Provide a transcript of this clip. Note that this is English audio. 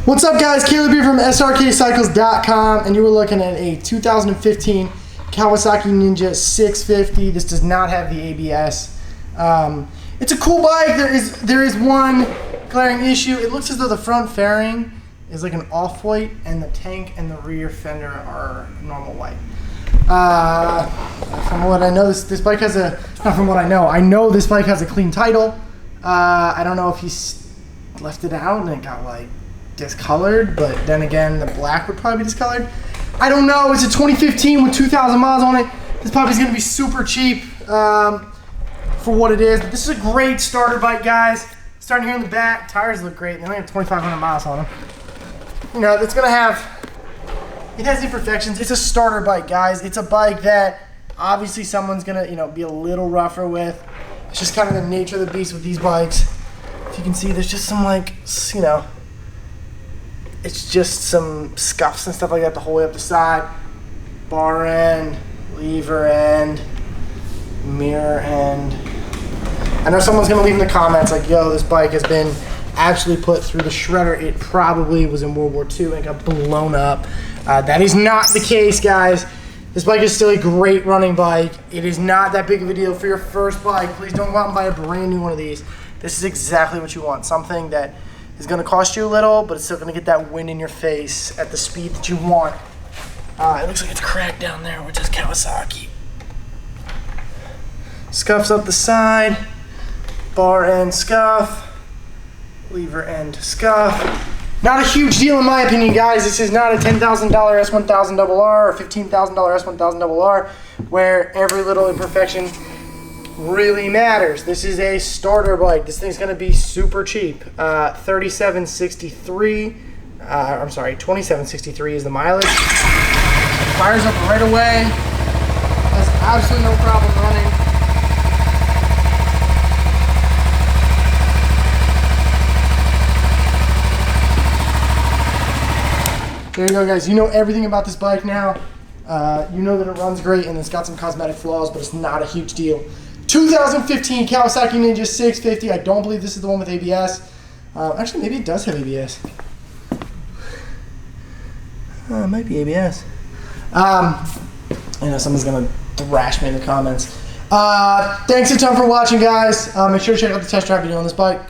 What's up, guys? Caleb here from Srkcycles.com, and you were looking at a 2015 Kawasaki Ninja 650. This does not have the ABS. It's a cool bike. There is one glaring issue. It looks as though the front fairing is like an off-white, and the tank and the rear fender are normal white. From what I know, this bike has a, not from what I know this bike has a clean title. I don't know if he's left it out and it got like discolored, but then again, the black would probably be discolored. I don't know. It's a 2015 with 2,000 miles on it. This puppy's gonna be super cheap for what it is. But this is a great starter bike, guys. Starting here in the back, tires look great. They only have 2,500 miles on them. You know, it's gonna have, it has imperfections. It's a starter bike, guys. It's a bike that obviously someone's gonna, you know, be a little rougher with. It's just kind of the nature of the beast with these bikes. If you can see, there's just some, like, you know, it's just some scuffs and stuff like that the whole way up the side. Bar end, lever end, mirror end. I know someone's gonna leave in the comments like, yo, this bike has been actually put through the shredder. It probably was in World War II and got blown up. That is not the case, guys. This bike is still a great running bike. It is not that big of a deal for your first bike. Please don't go out and buy a brand new one of these. This is exactly what you want. Something that is gonna cost you a little, but it's still gonna get that wind in your face at the speed that you want. It looks like it's cracked down there, which is Kawasaki. Scuffs up the side, bar end scuff, lever end scuff. Not a huge deal in my opinion, guys. This is not a $10,000 S1000RR or $15,000 S1000RR where every little imperfection really matters. This is a starter bike. This thing's gonna be super cheap. 2763 is the mileage. Fires up right away. Has absolutely no problem running. There you go, guys. You know everything about this bike now. You know that it runs great and it's got some cosmetic flaws, but it's not a huge deal. 2015 Kawasaki Ninja 650. I don't believe this is the one with ABS. Actually, maybe it does have ABS. It might be ABS. I know someone's gonna thrash me in the comments. Thanks a ton for watching, guys. Make sure to check out the test drive video on this bike.